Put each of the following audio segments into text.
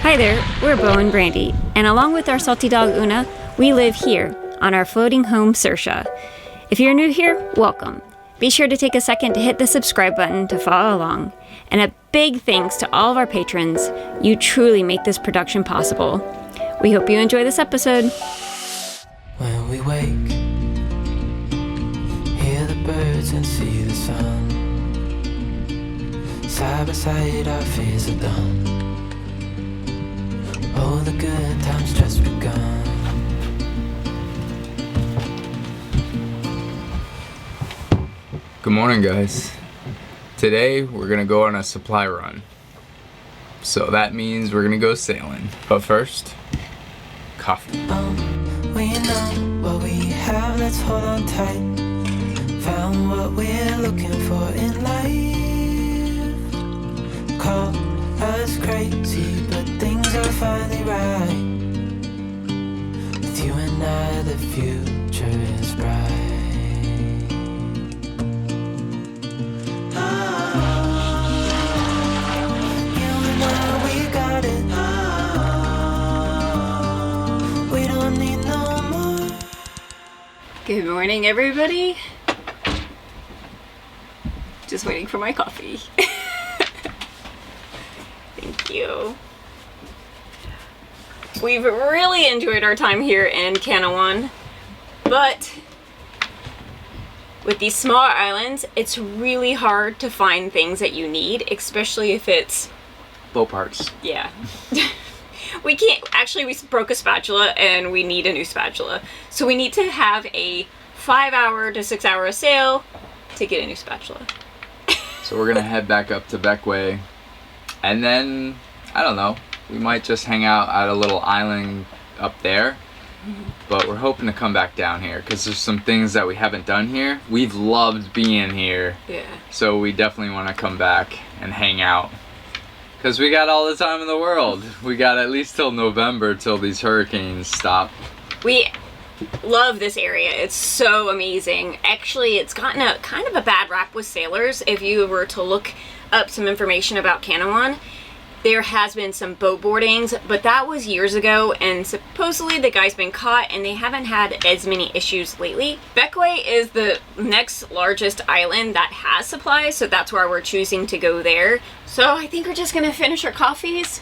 Hi there, we're Beau and Brandy, and along with our salty dog Oona, we live here on our floating home Saoirse. If you're new here, welcome. Be sure to take a second to hit the subscribe button to follow along. And a big thanks to all of our patrons. You truly make this production possible. We hope you enjoy this episode. When we wake, hear the birds and see the sun. Side by side our fears are done. Oh, the good times just begun. Good morning, guys. Today we're gonna go on a supply run. So that means we're gonna go sailing. But first, coffee. We know what we have, let's hold on tight. Found what we're looking for in life. Call us crazy, but things are finally right. With you and I, the future is bright. You and I, we got it. We don't need no more. Good morning, everybody. Just waiting for my coffee. Thank you. We've really enjoyed our time here in Kanawan, but with these smaller islands, it's really hard to find things that you need, especially if it's Bow parts. yeah. We can't, actually we broke a spatula and we need a new spatula. So we need to have a 5-hour to 6-hour sail to get a new spatula. So we're gonna head back up to Bequia, and then, I don't know, we might just hang out at a little island up there. But we're hoping to come back down here because there's some things that we haven't done here. We've loved being here. Yeah. So we definitely want to come back and hang out. Because we got all the time in the world. We got at least till November till these hurricanes stop. We love this area. It's so amazing. Actually, it's gotten a kind of a bad rap with sailors. If you were to look up some information about Kanawan, there has been some boat boardings, but that was years ago, and supposedly the guy's been caught and they haven't had as many issues lately. Bequia is the next largest island that has supplies, so that's why we're choosing to go there. So I think we're just gonna finish our coffees,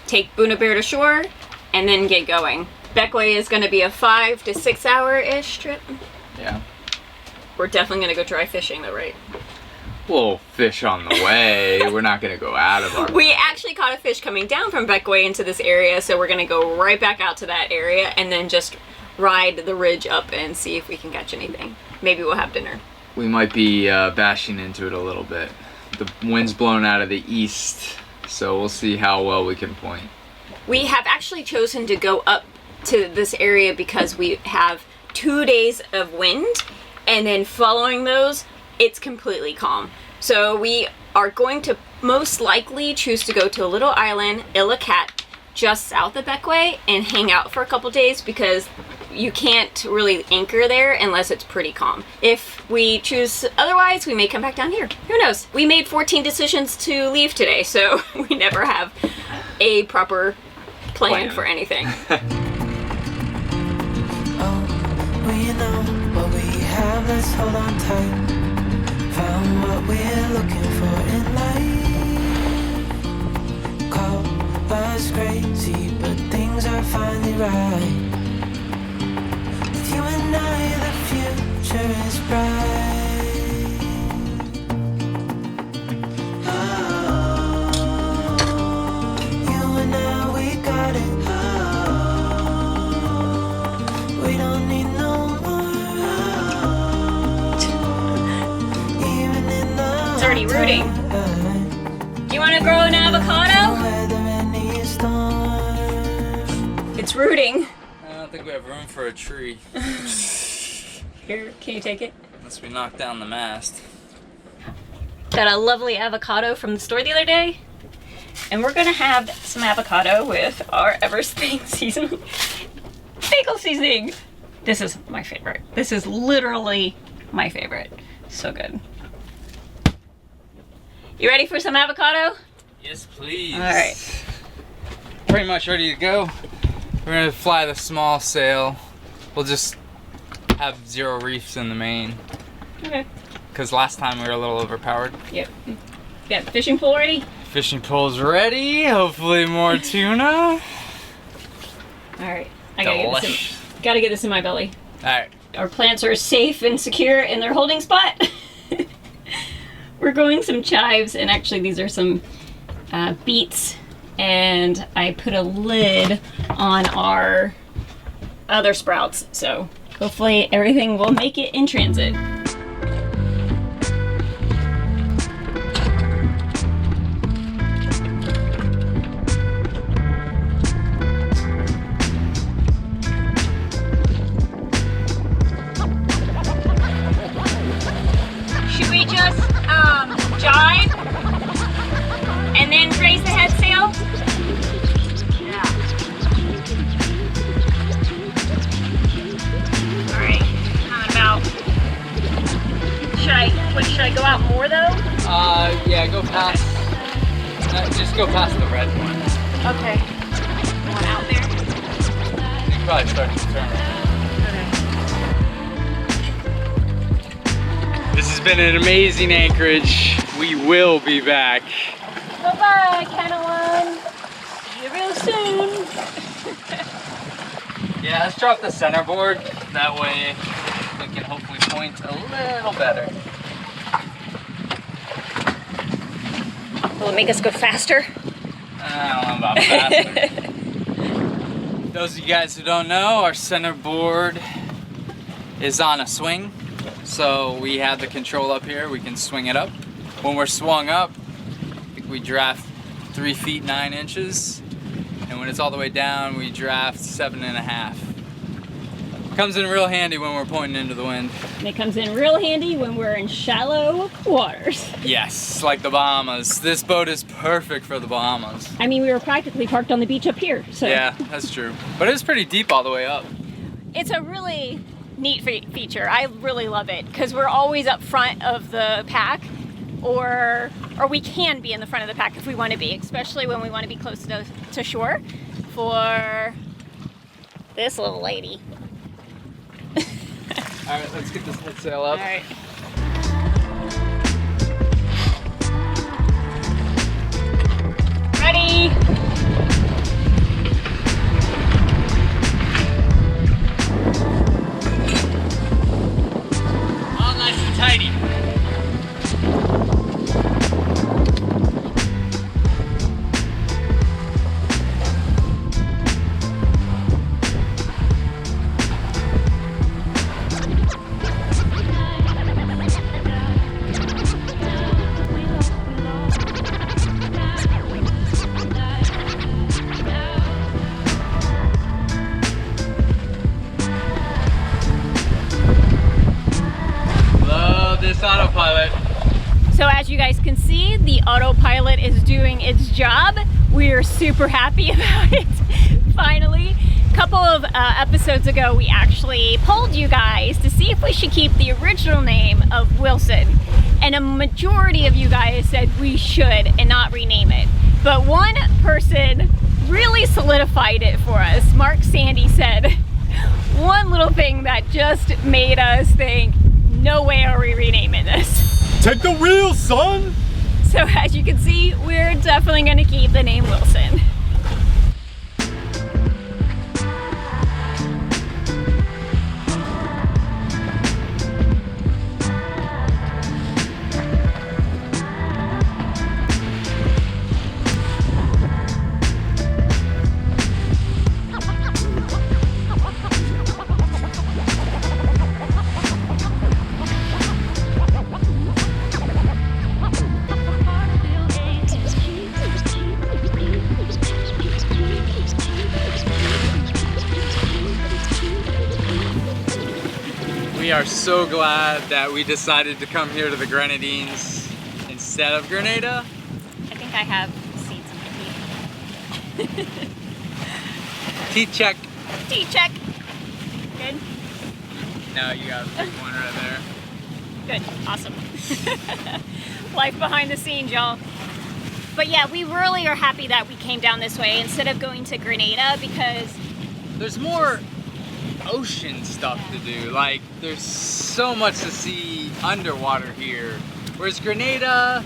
take Boona Bear to shore, and then get going. Bequia is gonna be a 5 to 6 hour-ish trip. Yeah. We're definitely gonna go dry fishing though, right? We'll fish on the way. We're not gonna go out of our... We actually caught a fish coming down from Bequia into this area, so we're gonna go right back out to that area and then just ride the ridge up and see if we can catch anything. Maybe we'll have dinner. We might be bashing into it a little bit. The wind's blowing out of the east, so we'll see how well we can point. We have actually chosen to go up to this area because we have 2 days of wind, and then following those, it's completely calm. So we are going to most likely choose to go to a little island, Ilicat, just south of Bequia, and hang out for a couple days because you can't really anchor there unless it's pretty calm. If we choose otherwise, we may come back down here. Who knows? We made 14 decisions to leave today, so we never have a proper plan for anything. Oh, we know what we have, let's hold on tight. Found what we're looking for in life. Call us crazy, but things are finally right. With you and I, the future is bright. Oh, you and I, we got it. Oh, we don't need no It's already rooting. You want to grow an avocado? It's rooting. I don't think we have room for a tree. Here, can you take it? Unless we knock down the mast. Got a lovely avocado from the store the other day. And we're gonna have some avocado with our Everything seasoning. Bagel seasoning! This is my favorite. This is literally my favorite. So good. You ready for some avocado? Yes, please. All right. pretty much ready to go. We're gonna fly the small sail. We'll just have 0 reefs in the main. Okay. Because last time we were a little overpowered. Yep. Got the fishing pole ready? Fishing pole's ready. Hopefully more tuna. Alright. Gotta get this in my belly. Alright. Our plants are safe and secure in their holding spot. We're growing some chives, and actually these are some beets, and I put a lid on our other sprouts, so hopefully everything will make it in transit. Should we just jibe and then raise the head sail? Yeah. Alright, how about, should I go out more though? Yeah, go past, just go past the red one. Okay. One out there? You can probably start to turn. This has been an amazing anchorage. We will be back. Bye-bye, Kennewan. See you real soon. Yeah, let's drop the center board. That way we can hopefully point a little better. Will it make us go faster? I don't know about faster. Those of you guys who don't know, our center board is on a swing. So we have the control up here, we can swing it up. When we're swung up, I think we draft 3 feet 9 inches. And when it's all the way down, we draft 7.5. Comes in real handy when we're pointing into the wind. And it comes in real handy when we're in shallow waters. Yes, like the Bahamas. This boat is perfect for the Bahamas. I mean, we were practically parked on the beach up here, so. Yeah, that's true. But it's pretty deep all the way up. It's a really neat feature. I really love it because we're always up front of the pack, or we can be in the front of the pack if we want to be, especially when we want to be close to shore for this little lady. All right, let's get this head sail up. All right. Ready? All nice and tidy. Autopilot. So as you guys can see, the autopilot is doing its job. We are super happy about it. Finally, a couple of episodes ago, we actually polled you guys to see if we should keep the original name of Wilson. And a majority of you guys said we should and not rename it. But one person really solidified it for us. Mark Sandy said one little thing that just made us think, no way are we renaming this. Take the wheel, son! So as you can see, we're definitely gonna keep the name Wilson. We are so glad that we decided to come here to the Grenadines instead of Grenada. I think I have seeds in my teeth. Teeth check. Teeth check. Good? No, you got a big one right there. Good. Awesome. Life behind the scenes, y'all. But yeah, we really are happy that we came down this way instead of going to Grenada because there's more ocean stuff to do. Like, there's so much to see underwater here. Whereas Grenada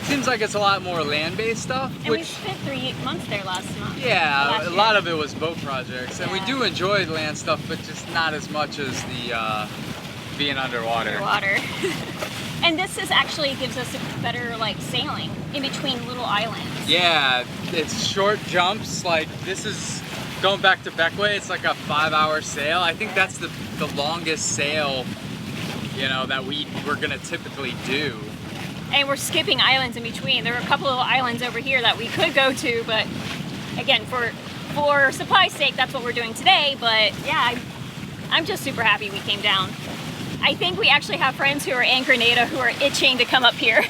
seems like it's a lot more land-based stuff. And we spent 3 months there last month. Yeah, a lot of it was boat projects. And we Yeah. do enjoy land stuff, but just not as much as the being underwater. And this is actually gives us a better like sailing in between little islands. Yeah, it's short jumps. Like, this is going back to Bequia, it's like a 5-hour sail. I think that's the longest sail, you know, that we're gonna typically do. And we're skipping islands in between. There were a couple of islands over here that we could go to, but again, for supply's sake, that's what we're doing today. But yeah, I'm just super happy we came down. I think we actually have friends who are in Grenada who are itching to come up here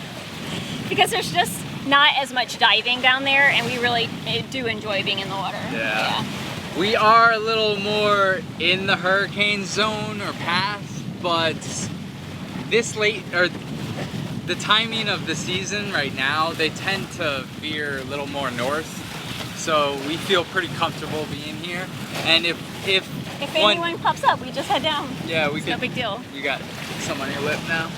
because there's just not as much diving down there, and we really do enjoy being in the water. Yeah. We are a little more in the hurricane zone or path, but this late, or the timing of the season right now, they tend to veer a little more north. So we feel pretty comfortable being here. And if anyone pops up, we just head down. Yeah, it's no big deal. We got some on your lip now.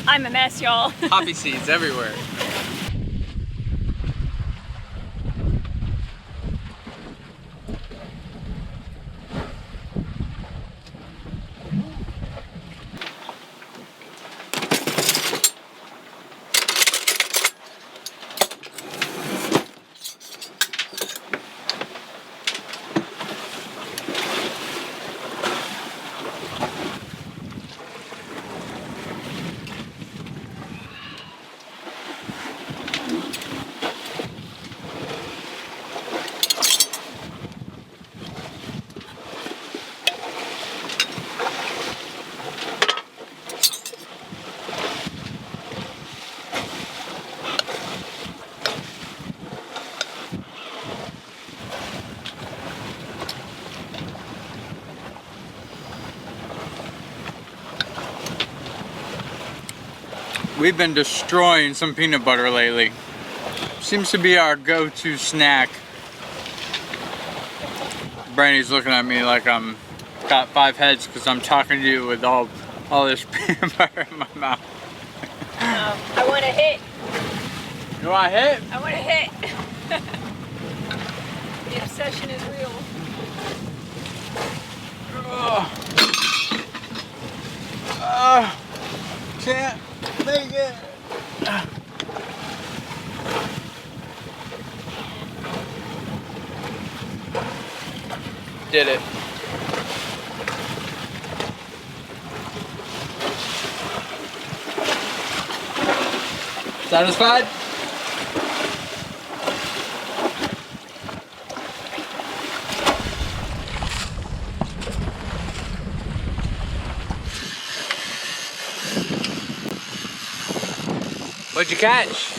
I'm a mess, y'all. Poppy seeds everywhere. We've been destroying some peanut butter lately. Seems to be our go-to snack. Brandy's looking at me like I'm got 5 heads because I'm talking to you with all this peanut butter in my mouth. I want to hit. You want to hit? I want to hit. The obsession is real. Can't make it. Did it. Satisfied? What'd you catch? A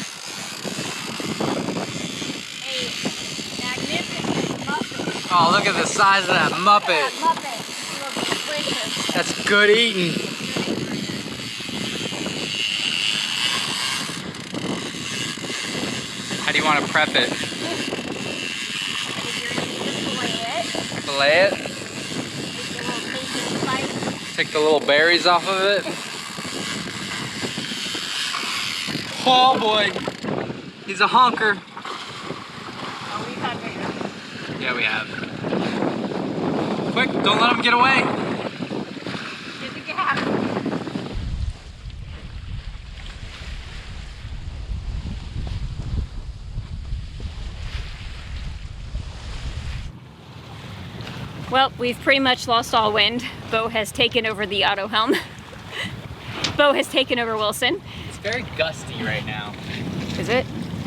magnificent muppet. Oh, look at the size of that muppet. Muppet. That's good eating. How do you want to prep it? Fillet it? Take the little berries off of it. Oh boy, he's a honker. Oh, we've had bigger. Yeah, we have. Quick, don't let him get away. Get the gap. Well, we've pretty much lost all wind. Beau has taken over the auto helm. Beau has taken over Wilson. It's very gusty right now. Is it?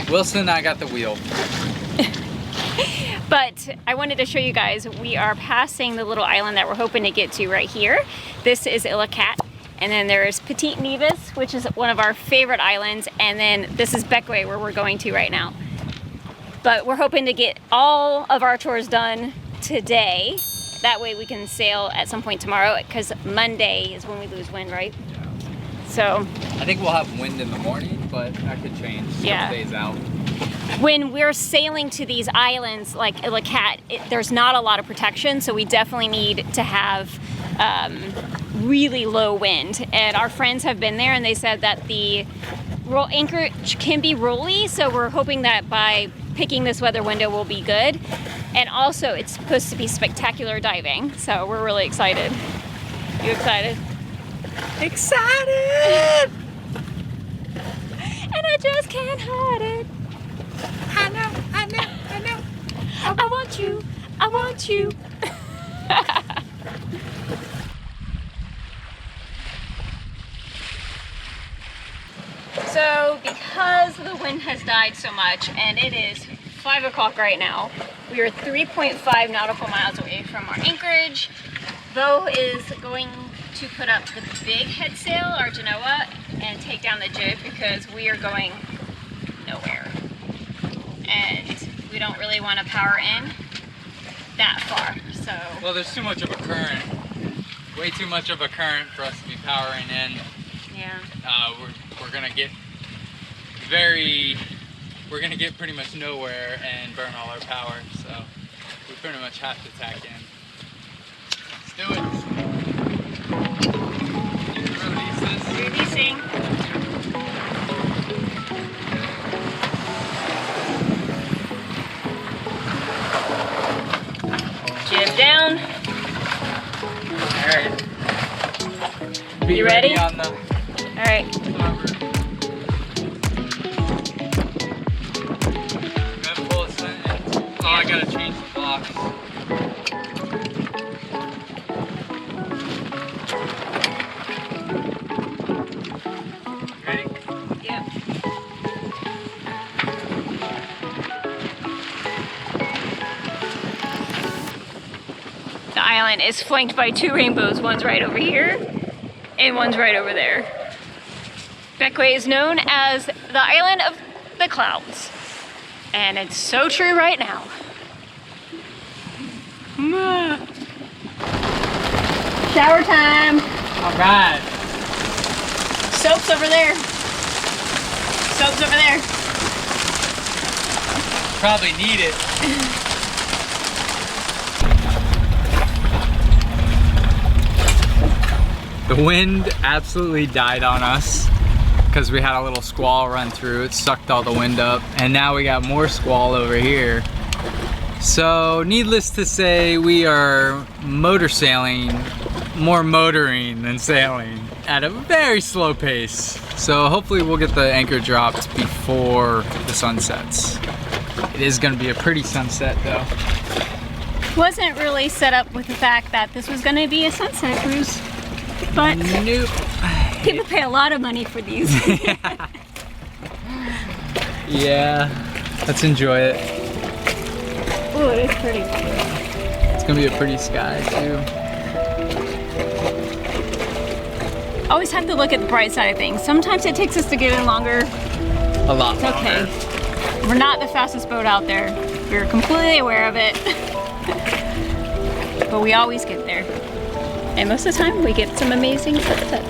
Wilson and I got the wheel. But I wanted to show you guys, we are passing the little island that we're hoping to get to right here. This is Illicat, and then there's Petite Nevis, which is one of our favorite islands, and then this is Bequia, where we're going to right now. But we're hoping to get all of our chores done today. That way we can sail at some point tomorrow, because Monday is when we lose wind, right? So I think we'll have wind in the morning. but that could change. Yeah. Days out. When we're sailing to these islands like Cat, there's not a lot of protection, so we definitely need to have really low wind. And our friends have been there and they said that the anchorage can be rolly, so we're hoping that by picking this weather window will be good. And also it's supposed to be spectacular diving, so we're really excited. You excited? Excited! And I just can't hide it. I know. I want you. I want you. So because the wind has died so much, and it is 5 o'clock right now, we are 3.5 nautical miles away from our anchorage. Beau is going to put up the big head sail, our genoa, and take down the jib because we are going nowhere. And we don't really want to power in that far, so. Well, there's too much of a current. Way too much of a current for us to be powering in. Yeah. We're gonna get pretty much nowhere and burn all our power, so we pretty much have to tack in. Let's do it. Release this. Releasing. Jib down. Alright. Be You ready? on the All right. starboard. Good, pull us in. Oh, I gotta change the box. Ready? Yep. The island is flanked by 2 rainbows. One's right over here, and one's right over there. Bequia is known as the island of the clouds. And it's so true right now. Shower time. Alright. Soap's over there. Soap's over there. Probably need it. The wind absolutely died on us because we had a little squall run through. It sucked all the wind up, and now we got more squall over here. So needless to say, we are motor sailing, more motoring than sailing at a very slow pace. So hopefully we'll get the anchor dropped before the sun sets. It is going to be a pretty sunset though. Wasn't really set up with the fact that this was going to be a sunset cruise, but Nope. people pay a lot of money for these. Yeah, let's enjoy it. Oh, it is pretty. It's gonna be a pretty sky too. Always have to look at the bright side of things. Sometimes it takes us to get in longer. A lot It's longer. okay. We're not the fastest boat out there. We're completely aware of it. But we always get there. And most of the time we get some amazing sunsets.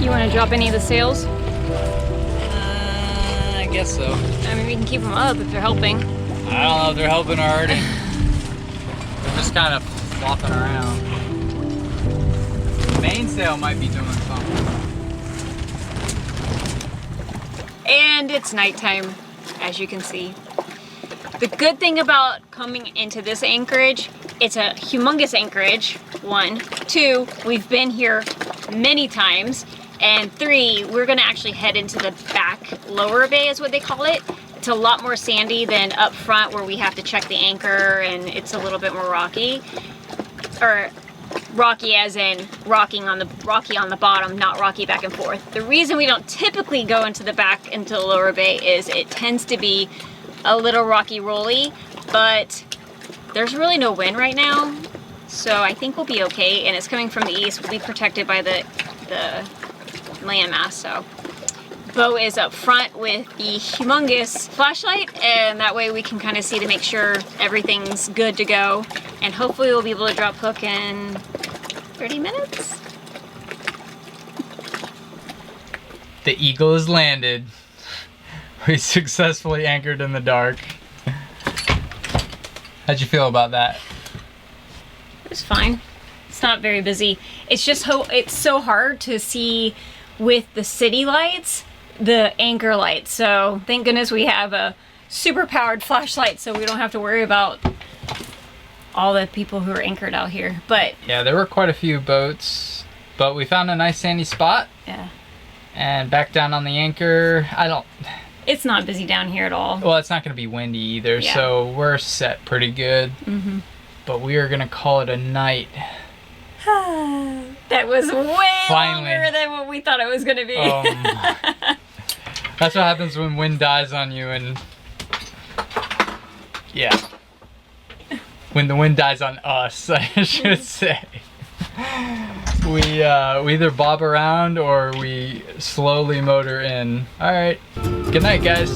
You want to drop any of the sails? I guess so. I mean, we can keep them up if they're helping. I don't know if they're helping or hurting. They're just kind of flopping around. The mainsail might be doing something. And it's nighttime, as you can see. The good thing about coming into this anchorage, it's a humongous anchorage, 1. 2, we've been here many times. And 3, we're gonna actually head into the back lower bay is what they call it. It's a lot more sandy than up front where we have to check the anchor and it's a little bit more rocky. Or rocky as in rocky on the bottom, not rocky back and forth. The reason we don't typically go into the back into the lower bay is it tends to be a little rocky rolly, but there's really no wind right now, so I think we'll be okay, and it's coming from the east. We'll be protected by the landmass, so. Beau is up front with the humongous flashlight, and that way we can kind of see to make sure everything's good to go, and hopefully we'll be able to drop hook in 30 minutes. The eagle has landed. We successfully anchored in the dark. How'd you feel about that? It was fine. It's not very busy. It's just it's so hard to see with the city lights, the anchor lights. So thank goodness we have a super powered flashlight, so we don't have to worry about all the people who are anchored out here. But yeah, there were quite a few boats, but we found a nice sandy spot. Yeah. And back down on the anchor. It's not busy down here at all. Well, it's not going to be windy either, Yeah. so we're set pretty good. Mm-hmm. But we are going to call it a night. That was way longer than what we thought it was going to be. That's what happens when wind dies on you, and yeah. When the wind dies on us, I should say. We either bob around or we slowly motor in. All right. Good night, guys.